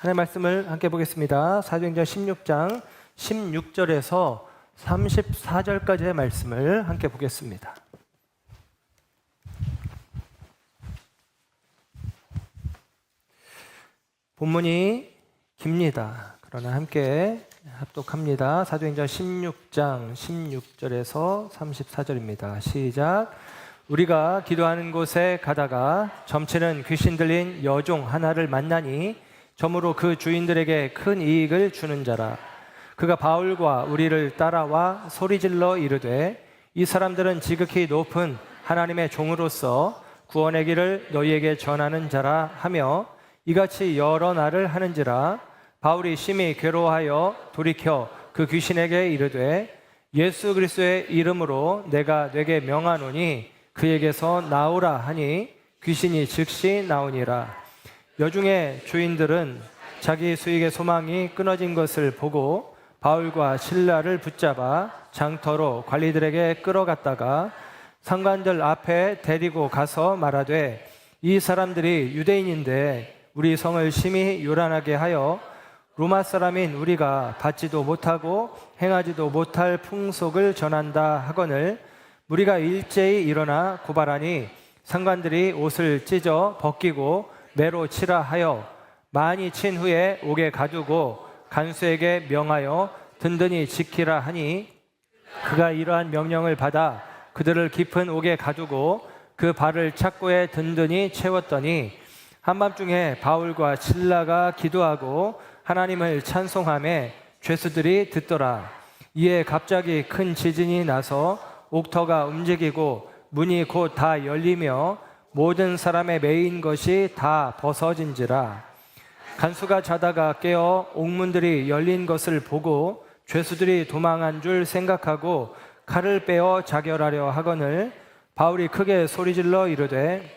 하나님의 말씀을 함께 보겠습니다. 사도행전 16장 16절에서 34절까지의 말씀을 함께 보겠습니다. 본문이 깁니다. 그러나 함께 합독합니다. 사도행전 16장 16절에서 34절입니다. 시작. 우리가 기도하는 곳에 가다가 점치는 귀신 들린 여종 하나를 만나니 점으로 그 주인들에게 큰 이익을 주는 자라. 그가 바울과 우리를 따라와 소리질러 이르되 이 사람들은 지극히 높은 하나님의 종으로서 구원의 길을 너희에게 전하는 자라 하며 이같이 여러 날을 하는지라. 바울이 심히 괴로워하여 돌이켜 그 귀신에게 이르되 예수 그리스도의 이름으로 내가 네게 명하노니 그에게서 나오라 하니 귀신이 즉시 나오니라. 여중의 주인들은 자기 수익의 소망이 끊어진 것을 보고 바울과 실라를 붙잡아 장터로 관리들에게 끌어갔다가 상관들 앞에 데리고 가서 말하되 이 사람들이 유대인인데 우리 성을 심히 요란하게 하여 로마 사람인 우리가 받지도 못하고 행하지도 못할 풍속을 전한다 하거늘 무리가 일제히 일어나 고발하니 상관들이 옷을 찢어 벗기고 매로 치라 하여 많이 친 후에 옥에 가두고 간수에게 명하여 든든히 지키라 하니 그가 이러한 명령을 받아 그들을 깊은 옥에 가두고 그 발을 착고에 든든히 채웠더니 한밤중에 바울과 실라가 기도하고 하나님을 찬송하며 죄수들이 듣더라. 이에 갑자기 큰 지진이 나서 옥터가 움직이고 문이 곧 다 열리며 모든 사람의 매인 것이 다 벗어진지라. 간수가 자다가 깨어 옥문들이 열린 것을 보고 죄수들이 도망한 줄 생각하고 칼을 빼어 자결하려 하거늘 바울이 크게 소리질러 이르되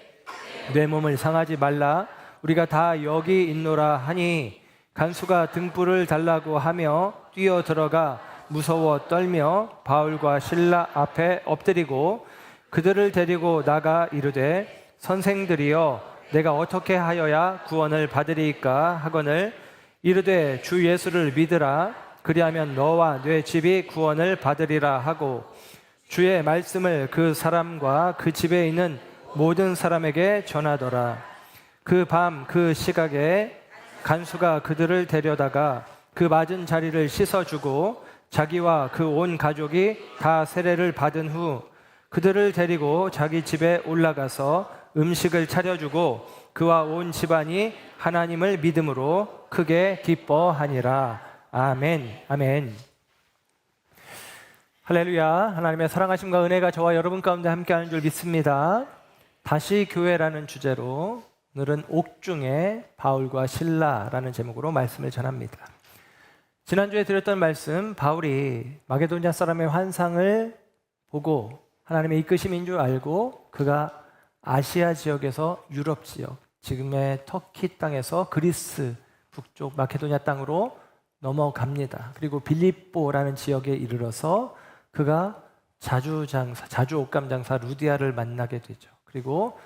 내 몸을 상하지 말라. 우리가 다 여기 있노라 하니 간수가 등불을 달라고 하며 뛰어 들어가 무서워 떨며 바울과 실라 앞에 엎드리고 그들을 데리고 나가 이르되 선생들이여 내가 어떻게 하여야 구원을 받으리이까 하거늘 이르되 주 예수를 믿으라. 그리하면 너와 네 집이 구원을 받으리라 하고 주의 말씀을 그 사람과 그 집에 있는 모든 사람에게 전하더라. 그 밤 그 시각에 간수가 그들을 데려다가 그 맞은 자리를 씻어주고 자기와 그 온 가족이 다 세례를 받은 후 그들을 데리고 자기 집에 올라가서 음식을 차려주고 그와 온 집안이 하나님을 믿음으로 크게 기뻐하니라. 아멘. 아멘. 할렐루야. 하나님의 사랑하심과 은혜가 저와 여러분 가운데 함께하는 줄 믿습니다. 다시 교회라는 주제로 오늘은 옥중에 바울과 실라라는 제목으로 말씀을 전합니다. 지난주에 드렸던 말씀, 바울이 마게도냐 사람의 환상을 보고 하나님의 이끄심인 줄 알고 그가 아시아 지역에서 유럽 지역, 지금의 터키 땅에서 그리스 북쪽 마케도냐 땅으로 넘어갑니다. 그리고 빌립보라는 지역에 이르러서 그가 자주 옥감 장사 루디아를 만나게 되죠. 그리고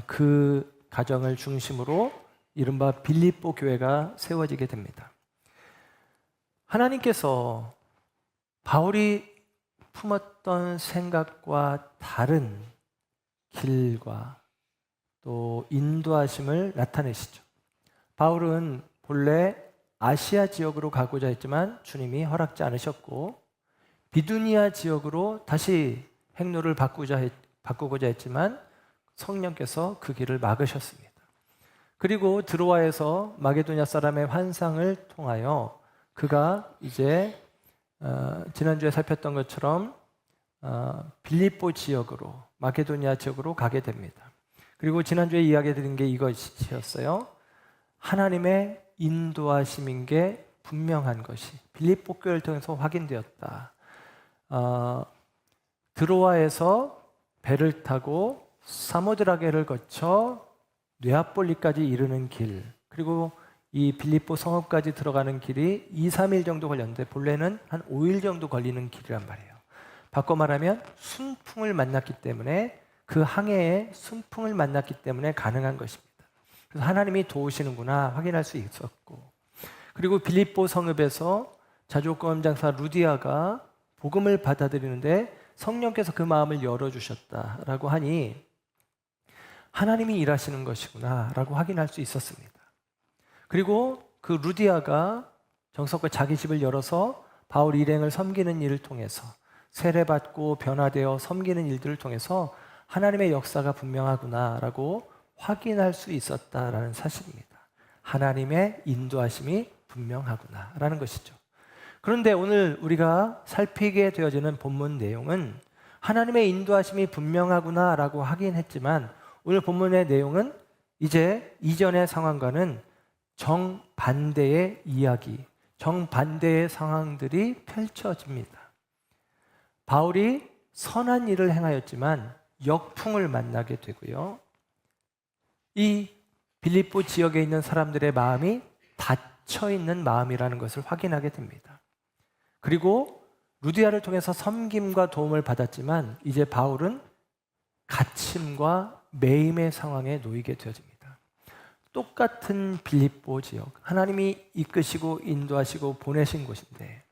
그 가정을 중심으로 이른바 빌립보 교회가 세워지게 됩니다. 하나님께서 바울이 품었던 생각과 다른 길과 또 인도하심을 나타내시죠. 바울은 본래 아시아 지역으로 가고자 했지만 주님이 허락지 않으셨고 비두니아 지역으로 다시 행로를 바꾸고자 했지만 성령께서 그 길을 막으셨습니다. 그리고 드로아에서 마게도냐 사람의 환상을 통하여 그가 이제 지난주에 살폈던 것처럼 빌립보 지역으로 마게도냐 지역으로 가게 됩니다. 그리고 지난주에 이야기 드린 게 이것이었어요. 하나님의 인도하심인 게 분명한 것이 빌립보 교회를 통해서 확인되었다. 드로아에서 배를 타고 사모드라게를 거쳐 네아폴리까지 이르는 길, 그리고 이 빌립보 성읍까지 들어가는 길이 2-3일 정도 걸렸는데 본래는 한 5일 정도 걸리는 길이란 말이에요. 바꿔 말하면 순풍을 만났기 때문에 그 항해에 순풍을 만났기 때문에 가능한 것입니다. 그래서 하나님이 도우시는구나 확인할 수 있었고, 그리고 빌립보 성읍에서 자주옥금 장사 루디아가 복음을 받아들이는데 성령께서 그 마음을 열어주셨다라고 하니 하나님이 일하시는 것이구나 라고 확인할 수 있었습니다. 그리고 그 루디아가 정석과 자기 집을 열어서 바울 일행을 섬기는 일을 통해서 세례받고 변화되어 섬기는 일들을 통해서 하나님의 역사가 분명하구나 라고 확인할 수 있었다라는 사실입니다. 하나님의 인도하심이 분명하구나 라는 것이죠. 그런데 오늘 우리가 살피게 되어지는 본문 내용은 하나님의 인도하심이 분명하구나 라고 하긴 했지만 오늘 본문의 내용은 이제 이전의 상황과는 정반대의 이야기, 정반대의 상황들이 펼쳐집니다. 바울이 선한 일을 행하였지만 역풍을 만나게 되고요. 이 빌립보 지역에 있는 사람들의 마음이 닫혀 있는 마음이라는 것을 확인하게 됩니다. 그리고 루디아를 통해서 섬김과 도움을 받았지만 이제 바울은 갇힘과 매임의 상황에 놓이게 되어집니다. 똑같은 빌립보 지역, 하나님이 이끄시고 인도하시고 보내신 곳인데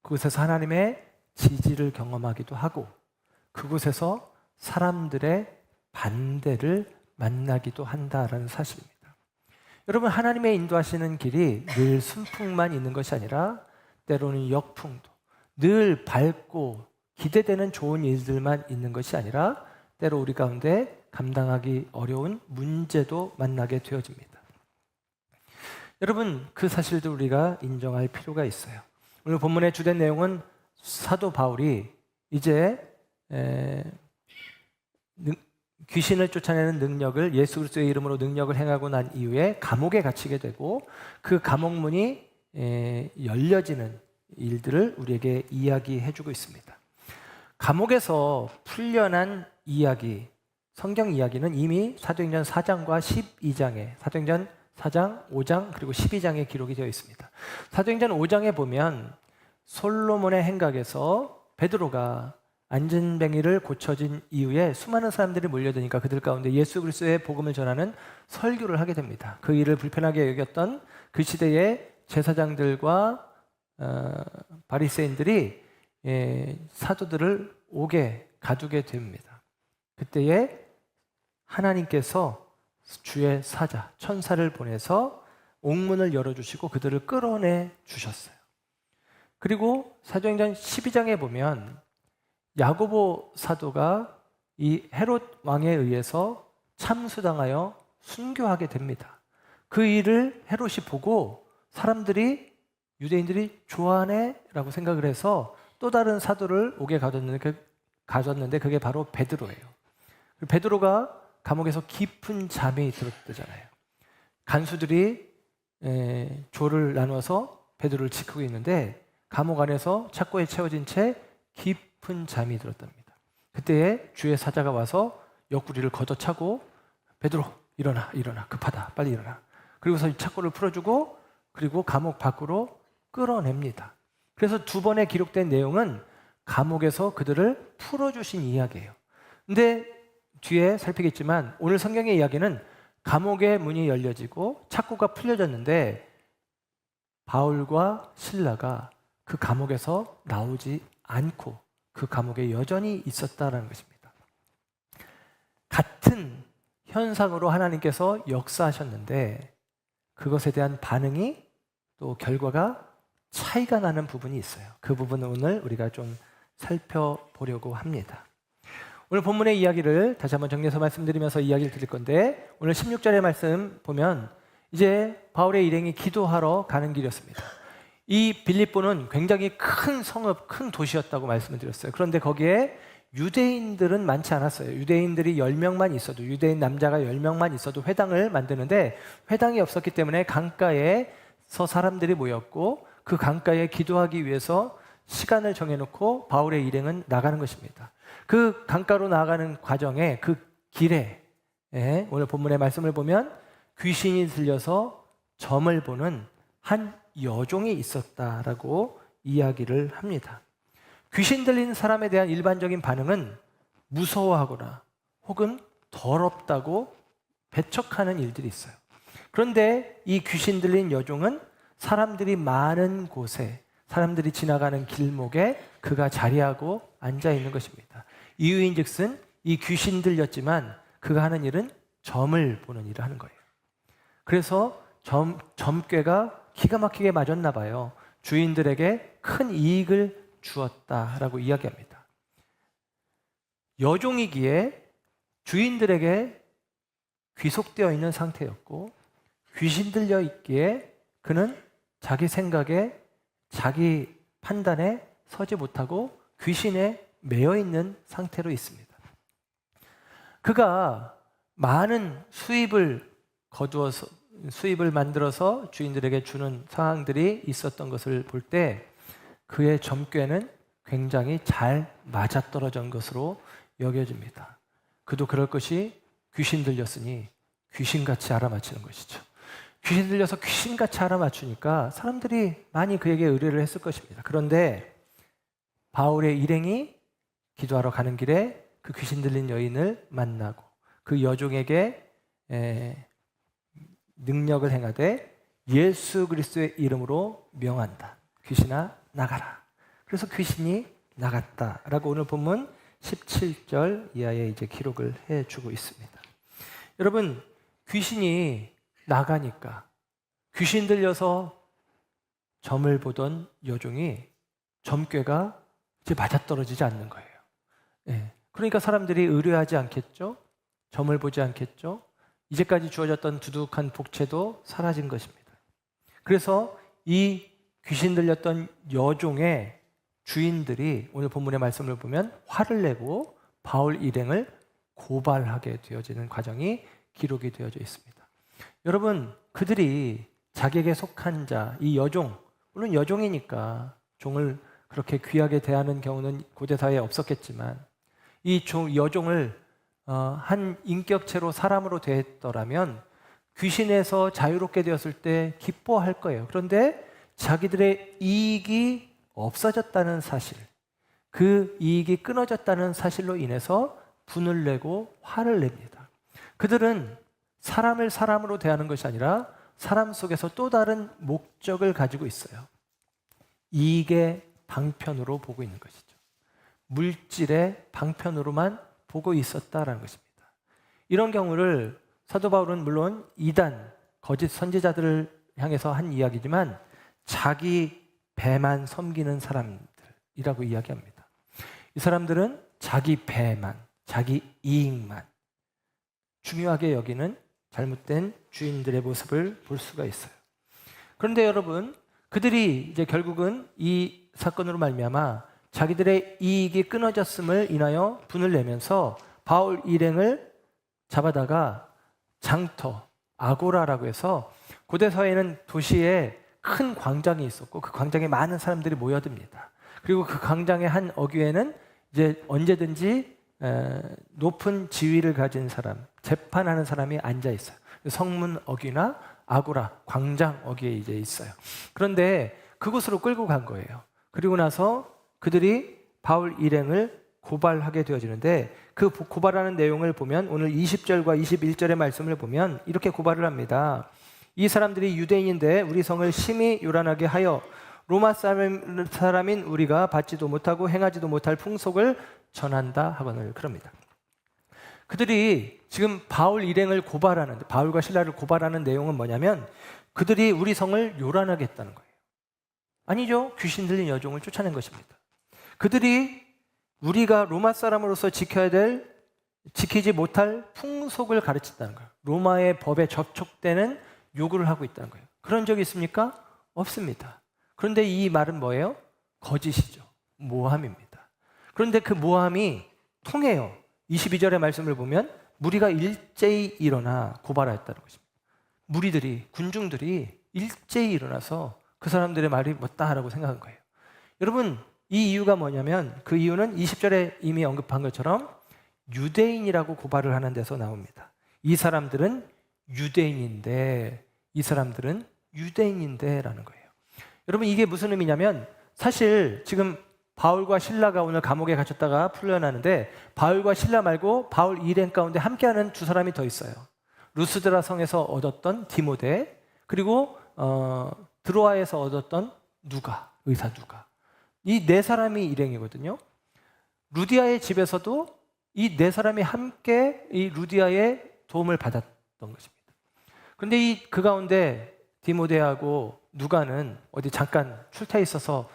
그곳에서 하나님의 지지를 경험하기도 하고 그곳에서 사람들의 반대를 만나기도 한다라는 사실입니다. 여러분, 하나님의 인도하시는 길이 늘 순풍만 있는 것이 아니라 때로는 역풍도, 늘 밝고 기대되는 좋은 일들만 있는 것이 아니라 때로 우리 가운데 감당하기 어려운 문제도 만나게 되어집니다. 여러분, 그 사실도 우리가 인정할 필요가 있어요. 오늘 본문의 주된 내용은 사도 바울이 이제 귀신을 쫓아내는 능력을 예수 그리스도의 이름으로 능력을 행하고 난 이후에 감옥에 갇히게 되고 그 감옥문이 열려지는 일들을 우리에게 이야기해주고 있습니다. 감옥에서 풀려난 이야기, 성경 이야기는 이미 사도행전 4장과 12장에 사도행전 4장, 5장 그리고 12장에 기록이 되어 있습니다. 사도행전 5장에 보면 솔로몬의 행각에서 베드로가 안전뱅이를 고쳐진 이후에 수많은 사람들이 몰려드니까 그들 가운데 예수 그리스도의 복음을 전하는 설교를 하게 됩니다. 그 일을 불편하게 여겼던 그 시대의 제사장들과 바리새인들이 사도들을 옥에 가두게 됩니다. 그때에 하나님께서 주의 사자, 천사를 보내서 옥문을 열어주시고 그들을 끌어내 주셨어요. 그리고 사도행전 12장에 보면 야고보 사도가 이 헤롯 왕에 의해서 참수당하여 순교하게 됩니다. 그 일을 헤롯이 보고 사람들이, 유대인들이 좋아하네 라고 생각을 해서 또 다른 사도를 옥에 가뒀는데 그게 바로 베드로예요. 베드로가 감옥에서 깊은 잠이 들었다잖아요. 간수들이 조를 나눠서 베드로를 지키고 있는데 감옥 안에서 착고에 채워진 채 깊은 잠이 들었답니다. 그때에 주의 사자가 와서 옆구리를 걷어차고 베드로 일어나 급하다 빨리 일어나. 그리고서 착고를 풀어주고 그리고 감옥 밖으로 끌어냅니다. 그래서 두 번에 기록된 내용은 감옥에서 그들을 풀어주신 이야기예요. 근데 뒤에 살피겠지만 오늘 성경의 이야기는 감옥의 문이 열려지고 착고가 풀려졌는데 바울과 실라가 그 감옥에서 나오지 않고 그 감옥에 여전히 있었다는 것입니다. 같은 현상으로 하나님께서 역사하셨는데 그것에 대한 반응이 또 결과가 차이가 나는 부분이 있어요. 그 부분을 오늘 우리가 좀 살펴보려고 합니다. 오늘 본문의 이야기를 다시 한번 정리해서 말씀드리면서 이야기를 드릴 건데 오늘 16절의 말씀 보면 이제 바울의 일행이 기도하러 가는 길이었습니다. 이 빌립보는 굉장히 큰 성읍, 큰 도시였다고 말씀을 드렸어요. 그런데 거기에 유대인들은 많지 않았어요. 유대인들이 10명만 있어도, 유대인 남자가 10명만 있어도 회당을 만드는데 회당이 없었기 때문에 강가에서 사람들이 모였고 그 강가에 기도하기 위해서 시간을 정해놓고 바울의 일행은 나가는 것입니다. 그 강가로 나아가는 과정에 그 길에 오늘 본문의 말씀을 보면 귀신이 들려서 점을 보는 한 여종이 있었다라고 이야기를 합니다. 귀신 들린 사람에 대한 일반적인 반응은 무서워하거나 혹은 더럽다고 배척하는 일들이 있어요. 그런데 이 귀신 들린 여종은 사람들이 많은 곳에, 사람들이 지나가는 길목에 그가 자리하고 앉아 있는 것입니다. 이유인즉슨 이 귀신 들렸지만 그가 하는 일은 점을 보는 일을 하는 거예요. 그래서 점괘가 기가 막히게 맞았나 봐요. 주인들에게 큰 이익을 주었다라고 이야기합니다. 여종이기에 주인들에게 귀속되어 있는 상태였고, 귀신 들려 있기에 그는 자기 생각에, 자기 판단에 서지 못하고 귀신에 매여 있는 상태로 있습니다. 그가 많은 수입을 만들어서 주인들에게 주는 상황들이 있었던 것을 볼 때 그의 점괘는 굉장히 잘 맞아떨어진 것으로 여겨집니다. 그도 그럴 것이 귀신 들렸으니 귀신같이 알아맞히는 것이죠. 귀신 들려서 귀신같이 알아맞추니까 사람들이 많이 그에게 의뢰를 했을 것입니다. 그런데 바울의 일행이 기도하러 가는 길에 그 귀신 들린 여인을 만나고 그 여종에게 능력을 행하되 예수 그리스도의 이름으로 명한다. 귀신아 나가라. 그래서 귀신이 나갔다라고 오늘 본문 17절 이하에 이제 기록을 해주고 있습니다. 여러분, 귀신이 나가니까 귀신 들려서 점을 보던 여종이 점괘가 이제 맞아떨어지지 않는 거예요. 그러니까 사람들이 의뢰하지 않겠죠? 점을 보지 않겠죠? 이제까지 주어졌던 두둑한 복채도 사라진 것입니다. 그래서 이 귀신 들렸던 여종의 주인들이 오늘 본문의 말씀을 보면 화를 내고 바울 일행을 고발하게 되어지는 과정이 기록이 되어져 있습니다. 여러분, 그들이 자기에게 속한 자, 이 여종, 물론 여종이니까 종을 그렇게 귀하게 대하는 경우는 고대사회에 없었겠지만 이 여종을 한 인격체로 사람으로 대했더라면 귀신에서 자유롭게 되었을 때 기뻐할 거예요. 그런데 자기들의 이익이 없어졌다는 사실, 그 이익이 끊어졌다는 사실로 인해서 분을 내고 화를 냅니다. 그들은 사람을 사람으로 대하는 것이 아니라 사람 속에서 또 다른 목적을 가지고 있어요. 이익의 방편으로 보고 있는 것이죠. 물질의 방편으로만 보고 있었다라는 것입니다. 이런 경우를 사도 바울은 물론 이단, 거짓 선지자들을 향해서 한 이야기지만 자기 배만 섬기는 사람들이라고 이야기합니다. 이 사람들은 자기 배만, 자기 이익만 중요하게 여기는 잘못된 주인들의 모습을 볼 수가 있어요. 그런데 여러분, 그들이 이제 결국은 이 사건으로 말미암아 자기들의 이익이 끊어졌음을 인하여 분을 내면서 바울 일행을 잡아다가 장터, 아고라라고 해서 고대 사회에는 도시에 큰 광장이 있었고 그 광장에 많은 사람들이 모여듭니다. 그리고 그 광장의 한 어귀에는 이제 언제든지 높은 지위를 가진 사람, 재판하는 사람이 앉아 있어요. 성문 어귀나 아고라, 광장 어귀에 이제 있어요. 그런데 그곳으로 끌고 간 거예요. 그리고 나서 그들이 바울 일행을 고발하게 되어지는데 그 고발하는 내용을 보면 오늘 20절과 21절의 말씀을 보면 이렇게 고발을 합니다. 이 사람들이 유대인인데 우리 성을 심히 요란하게 하여 로마 사람인 우리가 받지도 못하고 행하지도 못할 풍속을 전한다 하거늘. 그럽니다. 그들이 지금 바울 일행을 고발하는데, 바울과 실라를 고발하는 내용은 뭐냐면 그들이 우리 성을 요란하게 했다는 거예요. 아니죠. 귀신 들린 여종을 쫓아낸 것입니다. 그들이 우리가 로마 사람으로서 지키지 못할 풍속을 가르쳤다는 거예요. 로마의 법에 접촉되는 요구를 하고 있다는 거예요. 그런 적이 있습니까? 없습니다. 그런데 이 말은 뭐예요? 거짓이죠. 모함입니다. 그런데 그 모함이 통해요. 22절의 말씀을 보면 무리가 일제히 일어나 고발하였다는 것입니다. 무리들이, 군중들이 일제히 일어나서 그 사람들의 말이 맞다라고 생각한 거예요. 여러분, 이 이유가 뭐냐면 그 이유는 20절에 이미 언급한 것처럼 유대인이라고 고발을 하는 데서 나옵니다. 이 사람들은 유대인인데 라는 거예요. 여러분, 이게 무슨 의미냐면 사실 지금 바울과 실라가 오늘 감옥에 갇혔다가 풀려나는데 바울과 실라 말고 바울 일행 가운데 함께하는 두 사람이 더 있어요. 루스드라 성에서 얻었던 디모데, 그리고 드로아에서 얻었던 누가, 의사 누가. 이 네 사람이 일행이거든요. 루디아의 집에서도 이 네 사람이 함께 이 루디아의 도움을 받았던 것입니다. 그런데 그 가운데 디모데하고 누가는 어디 잠깐 출타해 있어서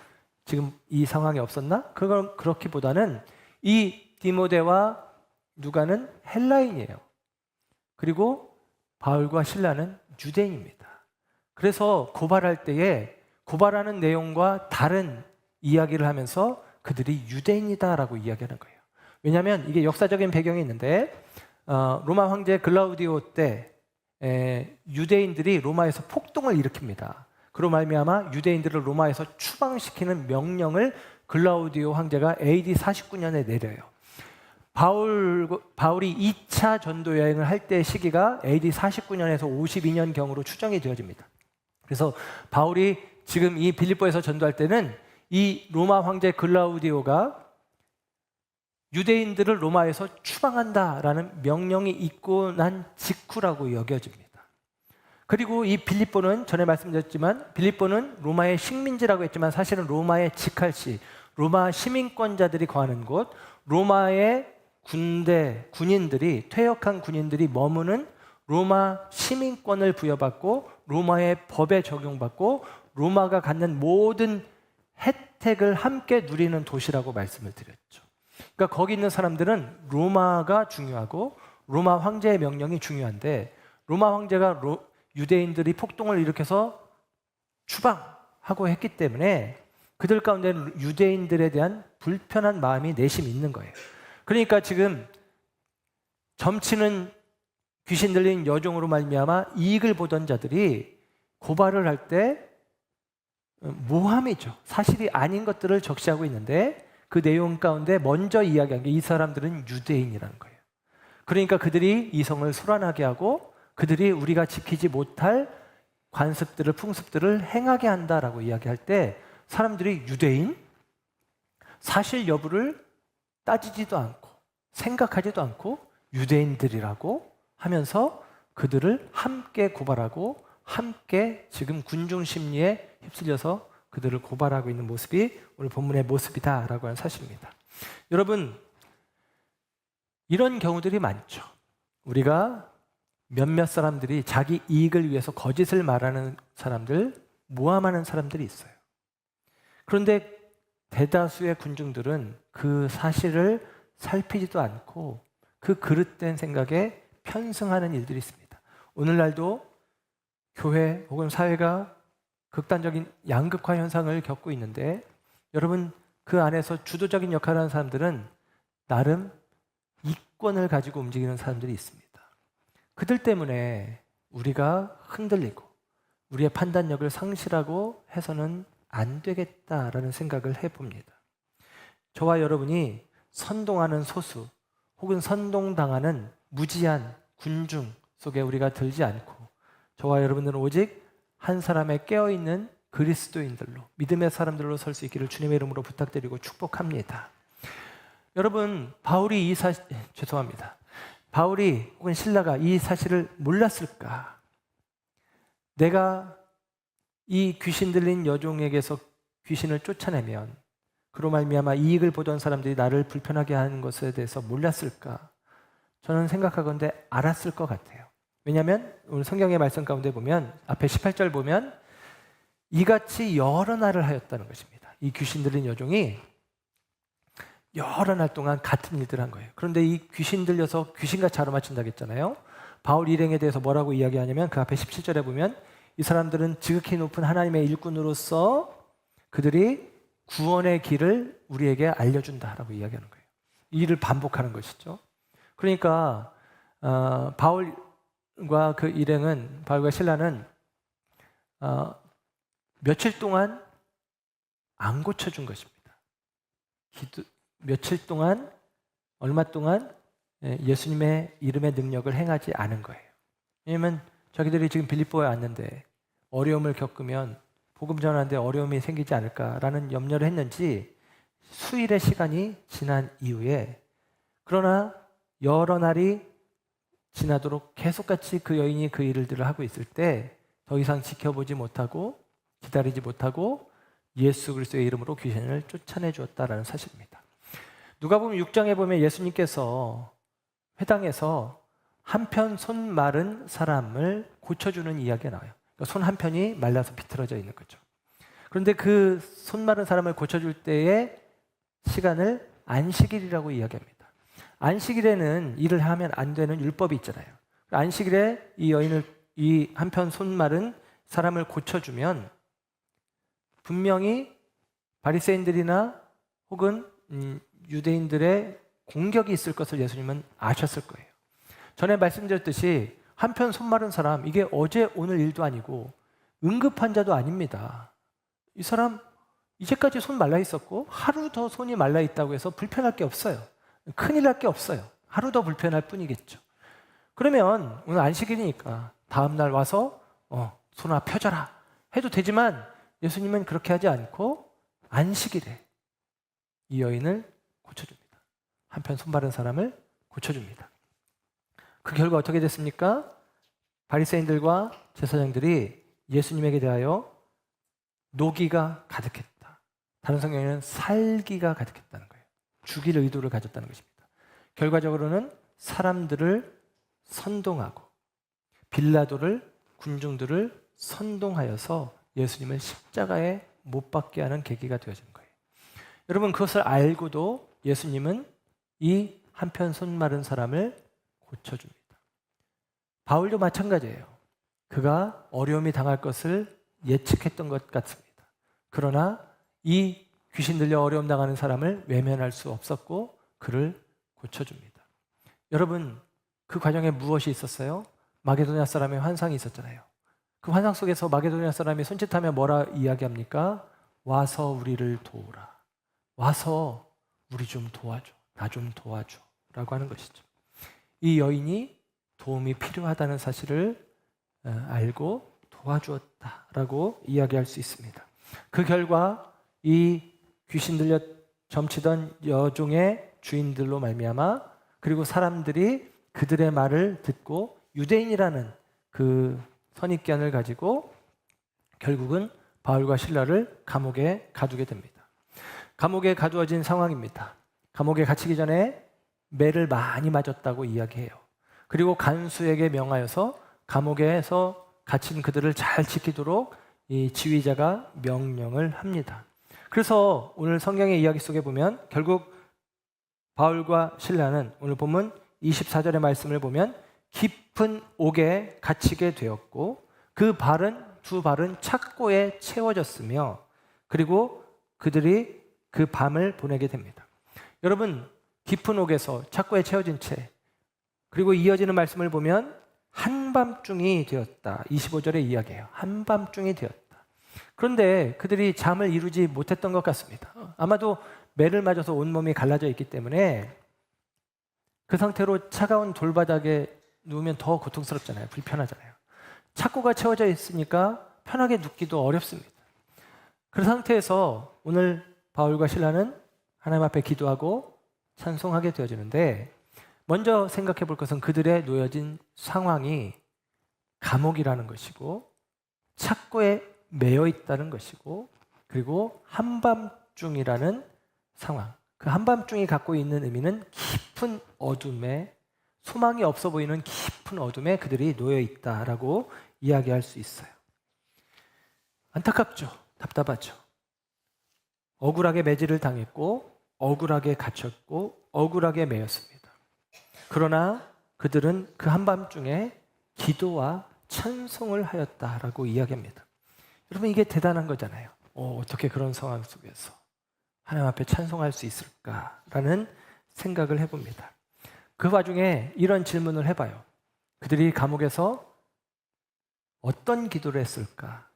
지금 이 상황이 없었나? 그건 그렇기보다는 이 디모데와 누가는 헬라인이에요. 그리고 바울과 실라는 유대인입니다. 그래서 고발할 때에 고발하는 내용과 다른 이야기를 하면서 그들이 유대인이다라고 이야기하는 거예요. 왜냐하면 이게 역사적인 배경이 있는데 로마 황제 글라우디오 때 유대인들이 로마에서 폭동을 일으킵니다. 그로 말미암아 유대인들을 로마에서 추방시키는 명령을 글라우디오 황제가 AD 49년에 내려요. 바울이 2차 전도 여행을 할 때 시기가 AD 49년에서 52년경으로 추정이 되어집니다. 그래서 바울이 지금 이 빌립보에서 전도할 때는 이 로마 황제 글라우디오가 유대인들을 로마에서 추방한다라는 명령이 있고 난 직후라고 여겨집니다. 그리고 이 빌립보는 전에 말씀드렸지만 빌립보는 로마의 식민지라고 했지만 사실은 로마의 직할시, 로마 시민권자들이 거하는 곳, 로마의 군인들이 퇴역한 군인들이 머무는 로마 시민권을 부여받고 로마의 법에 적용받고 로마가 갖는 모든 혜택을 함께 누리는 도시라고 말씀을 드렸죠. 그러니까 거기 있는 사람들은 로마가 중요하고 로마 황제의 명령이 중요한데 로마 황제가 유대인들이 폭동을 일으켜서 추방하고 했기 때문에 그들 가운데는 유대인들에 대한 불편한 마음이 내심 있는 거예요. 그러니까 지금 점치는 귀신 들린 여종으로 말미암아 이익을 보던 자들이 고발을 할 때 모함이죠. 사실이 아닌 것들을 적시하고 있는데 그 내용 가운데 먼저 이야기한 게 이 사람들은 유대인이라는 거예요. 그러니까 그들이 이성을 소란하게 하고 그들이 우리가 지키지 못할 관습들을 풍습들을 행하게 한다라고 이야기할 때 사람들이 유대인? 사실 여부를 따지지도 않고 생각하지도 않고 유대인들이라고 하면서 그들을 함께 고발하고 함께 지금 군중 심리에 휩쓸려서 그들을 고발하고 있는 모습이 오늘 본문의 모습이다라고 하는 사실입니다. 여러분, 이런 경우들이 많죠. 우리가 몇몇 사람들이 자기 이익을 위해서 거짓을 말하는 사람들, 모함하는 사람들이 있어요. 그런데 대다수의 군중들은 그 사실을 살피지도 않고 그 그릇된 생각에 편승하는 일들이 있습니다. 오늘날도 교회 혹은 사회가 극단적인 양극화 현상을 겪고 있는데 여러분 그 안에서 주도적인 역할을 하는 사람들은 나름 이권을 가지고 움직이는 사람들이 있습니다. 그들 때문에 우리가 흔들리고 우리의 판단력을 상실하고 해서는 안 되겠다라는 생각을 해봅니다. 저와 여러분이 선동하는 소수 혹은 선동당하는 무지한 군중 속에 우리가 들지 않고 저와 여러분들은 오직 한 사람의 깨어있는 그리스도인들로 믿음의 사람들로 설 수 있기를 주님의 이름으로 부탁드리고 축복합니다. 여러분 바울이 바울이 혹은 실라가 이 사실을 몰랐을까? 내가 이 귀신 들린 여종에게서 귀신을 쫓아내면 그로 말미암아 이익을 보던 사람들이 나를 불편하게 하는 것에 대해서 몰랐을까? 저는 생각하건대 알았을 것 같아요. 왜냐하면 오늘 성경의 말씀 가운데 보면 앞에 18절 보면 이같이 여러 날을 하였다는 것입니다. 이 귀신 들린 여종이 여러 날 동안 같은 일들을 한 거예요. 그런데 이 귀신 들려서 귀신같이 알아맞힌다고 했잖아요. 바울 일행에 대해서 뭐라고 이야기하냐면 그 앞에 17절에 보면 이 사람들은 지극히 높은 하나님의 일꾼으로서 그들이 구원의 길을 우리에게 알려준다라고 이야기하는 거예요. 이 일을 반복하는 것이죠. 그러니까 바울과 그 일행은 바울과 실라는 며칠 동안 안 고쳐준 것입니다. 며칠 동안 얼마 동안 예수님의 이름의 능력을 행하지 않은 거예요. 왜냐하면 자기들이 지금 빌립보에 왔는데 어려움을 겪으면 복음 전하는데 어려움이 생기지 않을까라는 염려를 했는지 수일의 시간이 지난 이후에 그러나 여러 날이 지나도록 계속같이 그 여인이 그 일들을 하고 있을 때 더 이상 지켜보지 못하고 기다리지 못하고 예수 그리스도의 이름으로 귀신을 쫓아내 주었다라는 사실입니다. 누가복음 6장에 보면 예수님께서 회당에서 한편 손 마른 사람을 고쳐주는 이야기가 나와요. 그러니까 손 한편이 말라서 비틀어져 있는 거죠. 그런데 그 손 마른 사람을 고쳐줄 때의 시간을 안식일이라고 이야기합니다. 안식일에는 일을 하면 안 되는 율법이 있잖아요. 안식일에 이 여인을 이 한편 손 마른 사람을 고쳐주면 분명히 바리새인들이나 혹은 유대인들의 공격이 있을 것을 예수님은 아셨을 거예요. 전에 말씀드렸듯이 한편 손 마른 사람, 이게 어제 오늘 일도 아니고 응급 환자도 아닙니다. 이 사람 이제까지 손 말라 있었고 하루 더 손이 말라 있다고 해서 불편할 게 없어요. 큰일 날 게 없어요. 하루 더 불편할 뿐이겠죠. 그러면 오늘 안식일이니까 다음날 와서 손아 펴져라 해도 되지만 예수님은 그렇게 하지 않고 안식일에 이 여인을 고쳐줍니다. 한편 손 마른 사람을 고쳐줍니다. 그 결과 어떻게 됐습니까? 바리새인들과 제사장들이 예수님에게 대하여 노기가 가득했다. 다른 성경에는 살기가 가득했다는 거예요. 죽일 의도를 가졌다는 것입니다. 결과적으로는 사람들을 선동하고 빌라도를 군중들을 선동하여서 예수님을 십자가에 못 박게 하는 계기가 되어진 거예요. 여러분 그것을 알고도 예수님은 이 한편 손 마른 사람을 고쳐줍니다. 바울도 마찬가지예요. 그가 어려움이 당할 것을 예측했던 것 같습니다. 그러나 이 귀신 들려 어려움 당하는 사람을 외면할 수 없었고 그를 고쳐줍니다. 여러분 그 과정에 무엇이 있었어요? 마게도냐 사람의 환상이 있었잖아요. 그 환상 속에서 마게도냐 사람이 손짓하며 뭐라 이야기합니까? 와서 우리를 도우라. 와서 우리 좀 도와줘. 나 좀 도와줘. 라고 하는 것이죠. 이 여인이 도움이 필요하다는 사실을 알고 도와주었다라고 이야기할 수 있습니다. 그 결과 이 귀신 들려 점치던 여종의 주인들로 말미암아 그리고 사람들이 그들의 말을 듣고 유대인이라는 그 선입견을 가지고 결국은 바울과 실라를 감옥에 가두게 됩니다. 감옥에 가두어진 상황입니다. 감옥에 갇히기 전에 매를 많이 맞았다고 이야기해요. 그리고 간수에게 명하여서 감옥에서 갇힌 그들을 잘 지키도록 이 지휘자가 명령을 합니다. 그래서 오늘 성경의 이야기 속에 보면 결국 바울과 실라는 오늘 본문 24절의 말씀을 보면 깊은 옥에 갇히게 되었고 그 두 발은 착고에 채워졌으며 그리고 그들이 그 밤을 보내게 됩니다. 여러분 깊은 옥에서 착고에 채워진 채 그리고 이어지는 말씀을 보면 한밤중이 되었다. 25절의 이야기예요. 한밤중이 되었다. 그런데 그들이 잠을 이루지 못했던 것 같습니다. 아마도 매를 맞아서 온몸이 갈라져 있기 때문에 그 상태로 차가운 돌바닥에 누우면 더 고통스럽잖아요. 불편하잖아요. 착고가 채워져 있으니까 편하게 눕기도 어렵습니다. 그 상태에서 오늘 바울과 실라는 하나님 앞에 기도하고 찬송하게 되어지는데 먼저 생각해 볼 것은 그들의 놓여진 상황이 감옥이라는 것이고 착고에 매여 있다는 것이고 그리고 한밤중이라는 상황. 그 한밤중이 갖고 있는 의미는 깊은 어둠에 소망이 없어 보이는 깊은 어둠에 그들이 놓여 있다라고 이야기할 수 있어요. 안타깝죠. 답답하죠. 억울하게 매질을 당했고 억울하게 갇혔고 억울하게 매였습니다. 그러나 그들은 그 한밤중에 기도와 찬송을 하였다라고 이야기합니다. 여러분 이게 대단한 거잖아요. 어떻게 그런 상황 속에서 하나님 앞에 찬송할 수 있을까라는 생각을 해봅니다. 그 와중에 이런 질문을 해봐요. 그들이 감옥에서 어떤 기도를 했을까?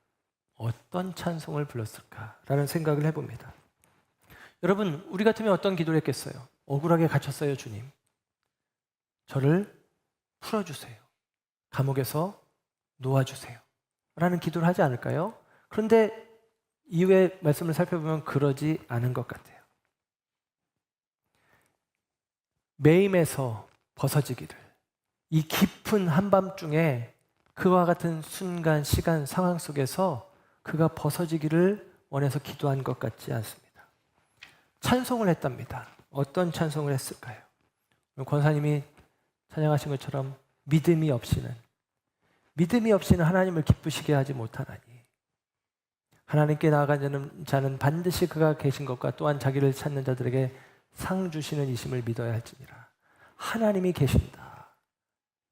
어떤 찬송을 불렀을까라는 생각을 해봅니다. 여러분 우리 같으면 어떤 기도를 했겠어요? 억울하게 갇혔어요 주님. 저를 풀어주세요. 감옥에서 놓아주세요. 라는 기도를 하지 않을까요? 그런데 이후의 말씀을 살펴보면 그러지 않은 것 같아요. 매임에서 벗어지기를, 이 깊은 한밤중에 그와 같은 순간, 시간, 상황 속에서 그가 벗어지기를 원해서 기도한 것 같지 않습니다. 찬송을 했답니다. 어떤 찬송을 했을까요? 권사님이 찬양하신 것처럼 믿음이 없이는 하나님을 기쁘시게 하지 못하나니 하나님께 나아가는 자는 반드시 그가 계신 것과 또한 자기를 찾는 자들에게 상 주시는 이심을 믿어야 할지니라. 하나님이 계신다.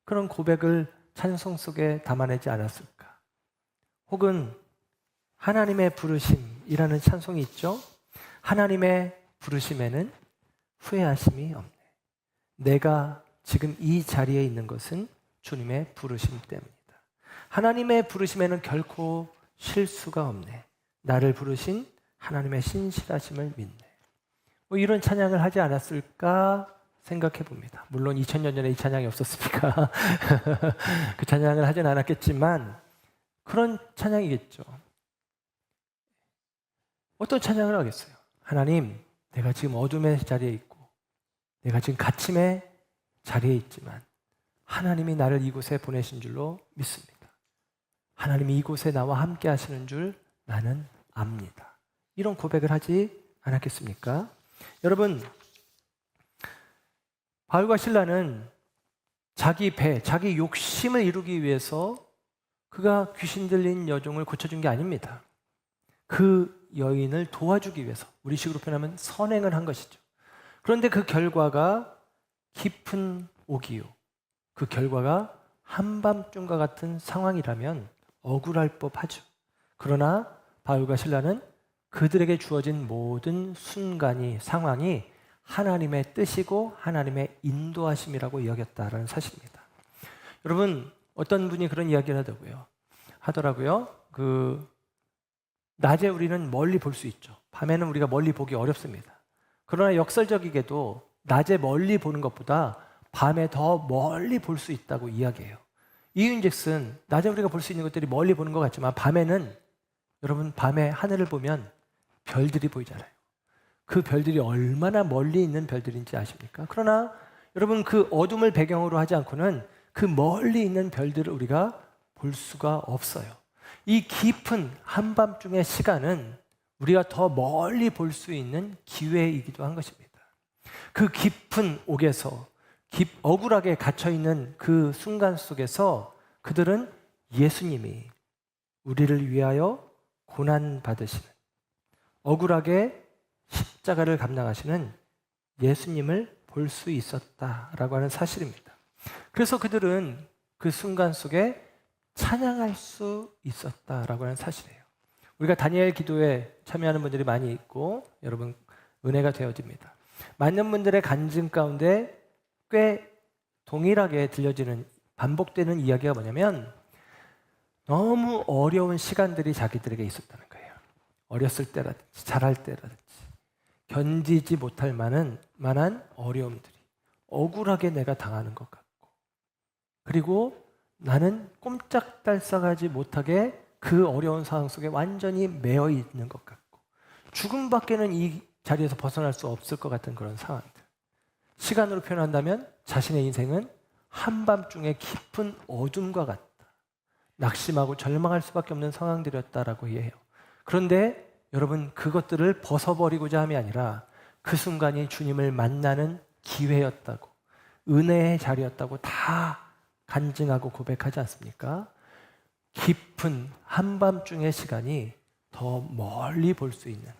그런 고백을 찬송 속에 담아내지 않았을까? 혹은 하나님의 부르심이라는 찬송이 있죠. 하나님의 부르심에는 후회하심이 없네. 내가 지금 이 자리에 있는 것은 주님의 부르심 때문이다. 하나님의 부르심에는 결코 실수가 없네. 나를 부르신 하나님의 신실하심을 믿네. 뭐 이런 찬양을 하지 않았을까 생각해 봅니다. 물론 2000년 전에 이 찬양이 없었으니까 그 찬양을 하진 않았겠지만 그런 찬양이겠죠. 어떤 찬양을 하겠어요? 하나님, 내가 지금 어둠의 자리에 있고 내가 지금 갇힘의 자리에 있지만 하나님이 나를 이곳에 보내신 줄로 믿습니다. 하나님이 이곳에 나와 함께 하시는 줄 나는 압니다. 이런 고백을 하지 않았겠습니까? 여러분, 바울과 실라는 자기 배, 자기 욕심을 이루기 위해서 그가 귀신 들린 여종을 고쳐준 게 아닙니다. 그 여인을 도와주기 위해서, 우리 식으로 표현하면 선행을 한 것이죠. 그런데 그 결과가 깊은 오기요. 그 결과가 한밤중과 같은 상황이라면 억울할 법하죠. 그러나 바울과 실라는 그들에게 주어진 모든 순간이, 상황이 하나님의 뜻이고 하나님의 인도하심이라고 여겼다라는 사실입니다. 여러분, 어떤 분이 그런 이야기를 하더라고요. 낮에 우리는 멀리 볼 수 있죠. 밤에는 우리가 멀리 보기 어렵습니다. 그러나 역설적이게도 낮에 멀리 보는 것보다 밤에 더 멀리 볼 수 있다고 이야기해요. 이유인즉슨 낮에 우리가 볼 수 있는 것들이 멀리 보는 것 같지만 밤에는, 여러분, 밤에 하늘을 보면 별들이 보이잖아요. 그 별들이 얼마나 멀리 있는 별들인지 아십니까? 그러나 여러분, 그 어둠을 배경으로 하지 않고는 그 멀리 있는 별들을 우리가 볼 수가 없어요. 이 깊은 한밤중의 시간은 우리가 더 멀리 볼 수 있는 기회이기도 한 것입니다. 그 깊은 옥에서 억울하게 갇혀있는 그 순간 속에서 그들은 예수님이 우리를 위하여 고난받으시는, 억울하게 십자가를 감당하시는 예수님을 볼 수 있었다라고 하는 사실입니다. 그래서 그들은 그 순간 속에 찬양할 수 있었다라고 하는 사실이에요. 우리가 다니엘 기도에 참여하는 분들이 많이 있고 여러분 은혜가 되어집니다. 많은 분들의 간증 가운데 꽤 동일하게 들려지는, 반복되는 이야기가 뭐냐면 너무 어려운 시간들이 자기들에게 있었다는 거예요. 어렸을 때라든지 자랄 때라든지 견디지 못할 만한 어려움들이, 억울하게 내가 당하는 것 같고, 그리고 나는 꼼짝달싹하지 못하게 그 어려운 상황 속에 완전히 매여 있는 것 같고, 죽음밖에는 이 자리에서 벗어날 수 없을 것 같은 그런 상황들. 시간으로 표현한다면 자신의 인생은 한밤중에 깊은 어둠과 같다. 낙심하고 절망할 수밖에 없는 상황들이었다라고 이해해요. 그런데 여러분, 그것들을 벗어버리고자 함이 아니라 그 순간이 주님을 만나는 기회였다고, 은혜의 자리였다고 다 간증하고 고백하지 않습니까? 깊은 한밤중의 시간이 더 멀리 볼 수 있는,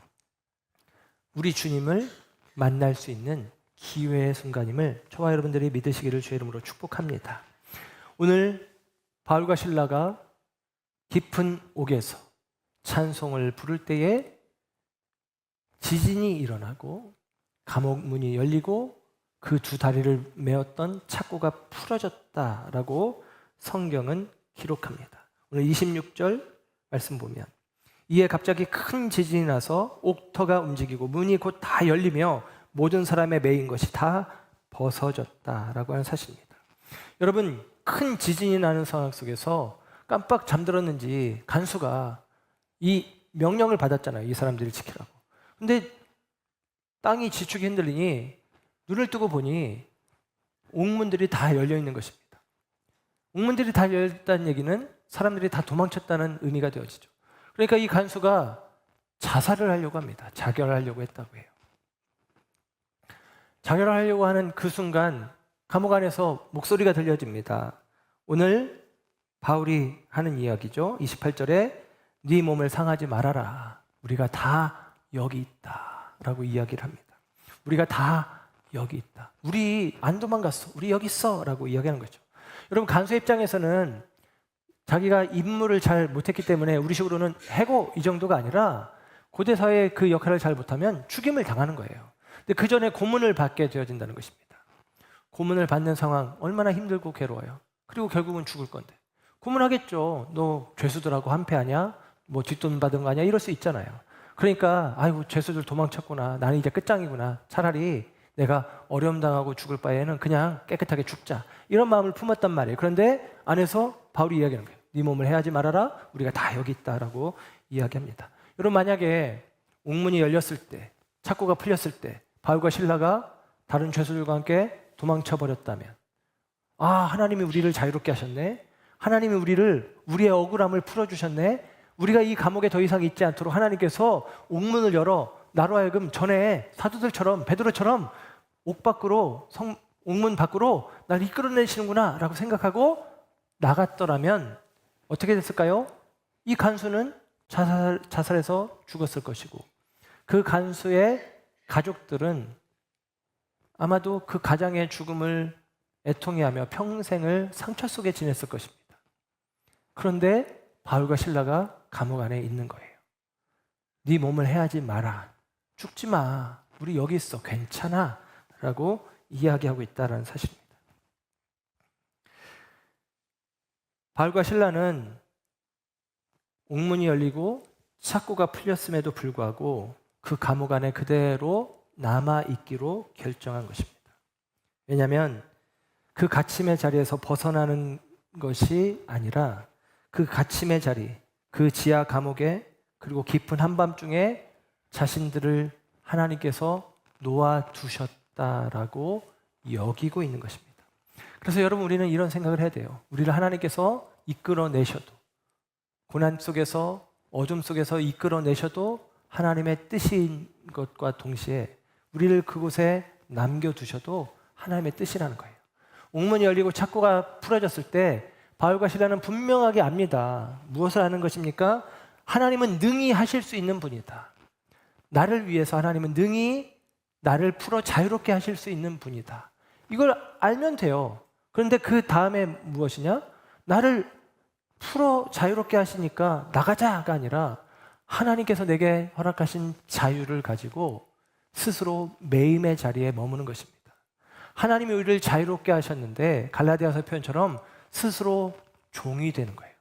우리 주님을 만날 수 있는 기회의 순간임을 저와 여러분들이 믿으시기를 주의 이름으로 축복합니다. 오늘 바울과 실라가 깊은 옥에서 찬송을 부를 때에 지진이 일어나고 감옥 문이 열리고 그 두 다리를 메었던 착고가 풀어졌다라고 성경은 기록합니다. 오늘 26절 말씀 보면, 이에 갑자기 큰 지진이 나서 옥터가 움직이고 문이 곧 다 열리며 모든 사람의 매인 것이 다 벗어졌다라고 하는 사실입니다. 여러분, 큰 지진이 나는 상황 속에서 깜빡 잠들었는지 간수가 이 명령을 받았잖아요. 이 사람들을 지키라고. 근데 땅이 지축이 흔들리니 눈을 뜨고 보니 옥문들이 다 열려 있는 것입니다. 옥문들이 다 열렸다는 얘기는 사람들이 다 도망쳤다는 의미가 되어지죠. 그러니까 이 간수가 자살을 하려고 합니다. 자결하려고 했다고 해요. 자결하려고 하는 그 순간 감옥 안에서 목소리가 들려집니다. 오늘 바울이 하는 이야기죠. 28절에 네 몸을 상하지 말아라. 우리가 다 여기 있다 라고 이야기를 합니다. 우리가 다 여기 있다. 우리 안 도망갔어. 우리 여기 있어 라고 이야기하는 거죠. 여러분, 간수의 입장에서는 자기가 임무를 잘 못했기 때문에 우리식으로는 해고 이 정도가 아니라 고대 사회의 그 역할을 잘 못하면 죽임을 당하는 거예요. 근데 그 전에 고문을 받게 되어진다는 것입니다. 고문을 받는 상황 얼마나 힘들고 괴로워요. 그리고 결국은 죽을 건데 고문하겠죠. 너 죄수들하고 한패하냐? 뭐 뒷돈 받은 거 아니야? 이럴 수 있잖아요. 그러니까 아이고 죄수들 도망쳤구나. 나는 이제 끝장이구나. 차라리 내가 어려움 당하고 죽을 바에는 그냥 깨끗하게 죽자. 이런 마음을 품었단 말이에요. 그런데 안에서 바울이 이야기하는 거예요. 네 몸을 해하지 말아라. 우리가 다 여기 있다라고 이야기합니다. 여러분, 만약에 옥문이 열렸을 때, 착고가 풀렸을 때 바울과 실라가 다른 죄수들과 함께 도망쳐 버렸다면, 아, 하나님이 우리를 자유롭게 하셨네. 하나님이 우리의 억울함을 풀어주셨네. 우리가 이 감옥에 더 이상 있지 않도록 하나님께서 옥문을 열어 나로 하여금 전에 사도들처럼 베드로처럼 옥문 밖으로 날 이끌어내시는구나 라고 생각하고 나갔더라면 어떻게 됐을까요? 이 간수는 자살해서 죽었을 것이고 그 간수의 가족들은 아마도 그 가장의 죽음을 애통해하며 평생을 상처 속에 지냈을 것입니다. 그런데 바울과 실라가 감옥 안에 있는 거예요. 네 몸을 해하지 마라. 죽지 마. 우리 여기 있어. 괜찮아. 라고 이야기하고 있다는 사실입니다. 바울과 실라는 옥문이 열리고 착고가 풀렸음에도 불구하고 그 감옥 안에 그대로 남아있기로 결정한 것입니다. 왜냐하면 그 갇힘의 자리에서 벗어나는 것이 아니라 그 갇힘의 자리, 그 지하 감옥에 그리고 깊은 한밤중에 자신들을 하나님께서 놓아두셨다라고 여기고 있는 것입니다. 그래서 여러분, 우리는 이런 생각을 해야 돼요. 우리를 하나님께서 이끌어내셔도, 고난 속에서 어둠 속에서 이끌어내셔도 하나님의 뜻인 것과 동시에 우리를 그곳에 남겨두셔도 하나님의 뜻이라는 거예요. 옥문이 열리고 착고가 풀어졌을 때 바울과 실라는 분명하게 압니다. 무엇을 아는 것입니까? 하나님은 능히 하실 수 있는 분이다. 나를 위해서 하나님은 능히 나를 풀어 자유롭게 하실 수 있는 분이다. 이걸 알면 돼요. 그런데 그 다음에 무엇이냐? 나를 풀어 자유롭게 하시니까 나가자가 아니라 하나님께서 내게 허락하신 자유를 가지고 스스로 매임의 자리에 머무는 것입니다. 하나님이 우리를 자유롭게 하셨는데 갈라디아서 표현처럼 스스로 종이 되는 거예요.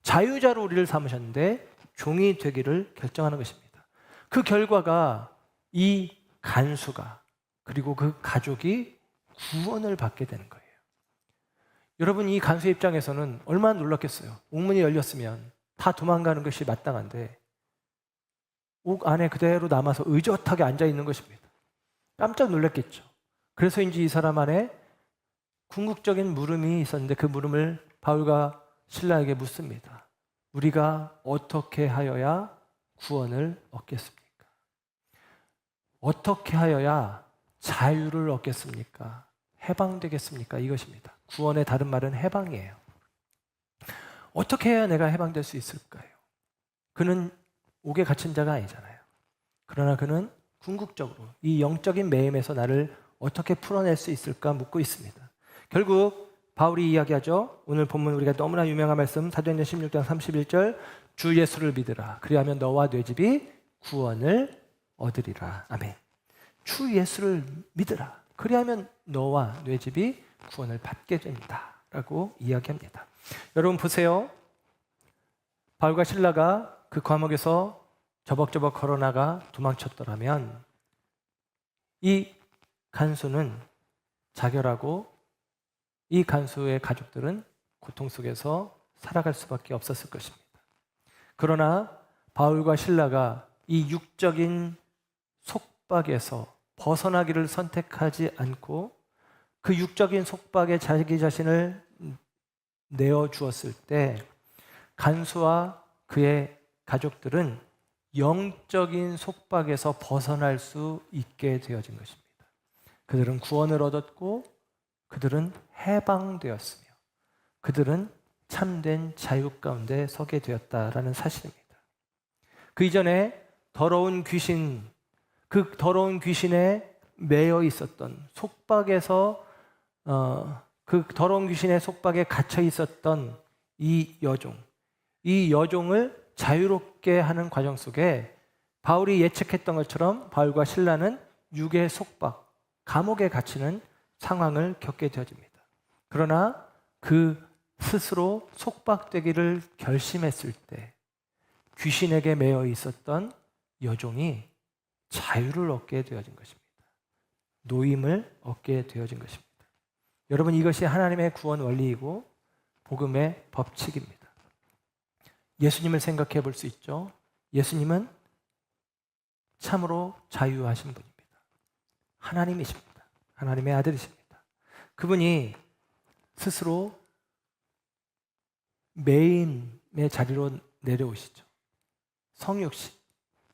자유자로 우리를 삼으셨는데 종이 되기를 결정하는 것입니다. 그 결과가 이 간수가 그리고 그 가족이 구원을 받게 되는 거예요. 여러분, 이 간수의 입장에서는 얼마나 놀랐겠어요. 옥문이 열렸으면 다 도망가는 것이 마땅한데 옥 안에 그대로 남아서 의젓하게 앉아있는 것입니다. 깜짝 놀랐겠죠. 그래서인지 이 사람 안에 궁극적인 물음이 있었는데 그 물음을 바울과 실라에게 묻습니다. 우리가 어떻게 하여야 구원을 얻겠습니까? 어떻게 하여야 자유를 얻겠습니까? 해방되겠습니까? 이것입니다. 구원의 다른 말은 해방이에요. 어떻게 해야 내가 해방될 수 있을까요? 그는 옥에 갇힌 자가 아니잖아요. 그러나 그는 궁극적으로 이 영적인 매임에서 나를 어떻게 풀어낼 수 있을까 묻고 있습니다. 결국 바울이 이야기하죠. 오늘 본문 우리가 너무나 유명한 말씀 사도행전 16장 31절 주 예수를 믿으라. 그리하면 너와 네 집이 구원을 얻으리라. 아멘. 주 예수를 믿으라. 그리하면 너와 네 집이 구원을 받게 된다. 라고 이야기합니다. 여러분 보세요. 바울과 실라가 그 감옥에서 저벅저벅 걸어나가 도망쳤더라면 이 간수는 자결하고 이 간수의 가족들은 고통 속에서 살아갈 수밖에 없었을 것입니다. 그러나 바울과 실라가 이 육적인 속박에서 벗어나기를 선택하지 않고 그 육적인 속박에 자기 자신을 내어주었을 때 간수와 그의 가족들은 영적인 속박에서 벗어날 수 있게 되어진 것입니다. 그들은 구원을 얻었고 그들은 해방되었으며 그들은 참된 자유 가운데 서게 되었다라는 사실입니다. 그 이전에 더러운 귀신, 그 더러운 귀신에 매여 있었던 속박에서 그 더러운 귀신의 속박에 갇혀 있었던 이 여종을 자유롭게 하는 과정 속에 바울이 예측했던 것처럼 바울과 실라는 육의 속박, 감옥에 갇히는 상황을 겪게 되어집니다. 그러나 그 스스로 속박되기를 결심했을 때 귀신에게 매여 있었던 여종이 자유를 얻게 되어진 것입니다. 노임을 얻게 되어진 것입니다. 여러분, 이것이 하나님의 구원 원리이고 복음의 법칙입니다. 예수님을 생각해 볼 수 있죠. 예수님은 참으로 자유하신 분입니다. 하나님이십니다. 하나님의 아들이십니다. 그분이 스스로 매인의 자리로 내려오시죠. 성육신,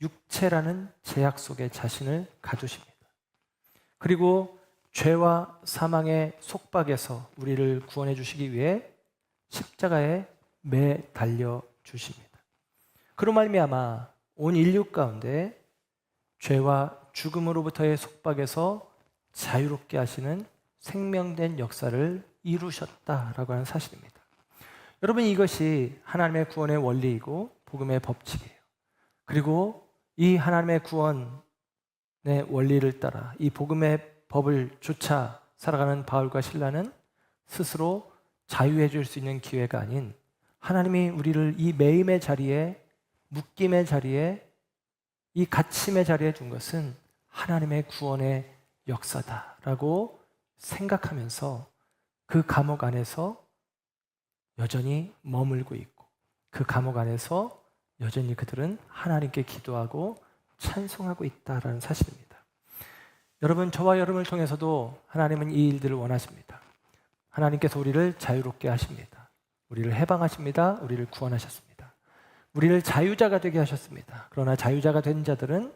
육체라는 제약 속에 자신을 가두십니다. 그리고 죄와 사망의 속박에서 우리를 구원해 주시기 위해 십자가에 매달려 주십니다. 그로 말미암아 온 인류 가운데 죄와 죽음으로부터의 속박에서 자유롭게 하시는 생명된 역사를 이루셨다라고 하는 사실입니다. 여러분, 이것이 하나님의 구원의 원리이고 복음의 법칙이에요. 그리고 이 하나님의 구원의 원리를 따라 이 복음의 법을 쫓아 살아가는 바울과 실라는 스스로 자유해 줄 수 있는 기회가 아닌 하나님이 우리를 이 매임의 자리에, 묶임의 자리에, 이 갇힘의 자리에 둔 것은 하나님의 구원의 역사다라고 생각하면서 그 감옥 안에서 여전히 머물고 있고 그 감옥 안에서 여전히 그들은 하나님께 기도하고 찬송하고 있다라는 사실입니다. 여러분, 저와 여러분을 통해서도 하나님은 이 일들을 원하십니다. 하나님께서 우리를 자유롭게 하십니다. 우리를 해방하십니다. 우리를 구원하셨습니다. 우리를 자유자가 되게 하셨습니다. 그러나 자유자가 된 자들은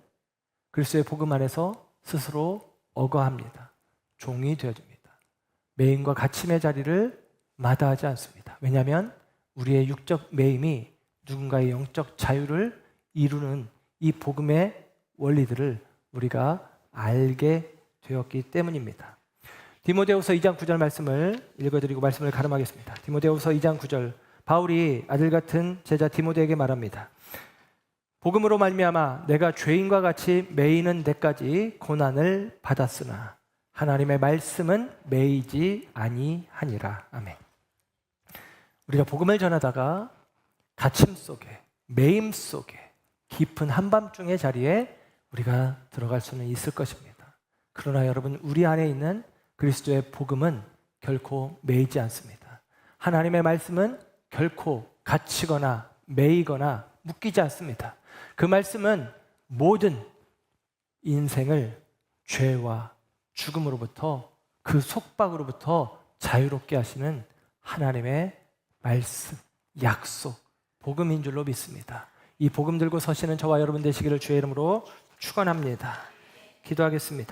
그리스도의 복음 안에서 스스로 억어합니다. 종이 되어집니다. 매임과 갇힘의 자리를 마다하지 않습니다. 왜냐하면 우리의 육적 매임이 누군가의 영적 자유를 이루는 이 복음의 원리들을 우리가 알게 되었기 때문입니다. 디모데후서 2장 9절 말씀을 읽어드리고 말씀을 가름하겠습니다. 디모데후서 2장 9절, 바울이 아들 같은 제자 디모데에게 말합니다. 복음으로 말미암아 내가 죄인과 같이 매이는 데까지 고난을 받았으나 하나님의 말씀은 매이지 아니하니라. 아멘. 우리가 복음을 전하다가 갇힘 속에, 매임 속에, 깊은 한밤중의 자리에 우리가 들어갈 수는 있을 것입니다. 그러나 여러분, 우리 안에 있는 그리스도의 복음은 결코 매이지 않습니다. 하나님의 말씀은 결코 갇히거나 매이거나 묶이지 않습니다. 그 말씀은 모든 인생을 죄와 죽음으로부터, 그 속박으로부터 자유롭게 하시는 하나님의 말씀, 약속, 복음인 줄로 믿습니다. 이 복음 들고 서시는 저와 여러분 되시기를 주의 이름으로 축원합니다. 기도하겠습니다.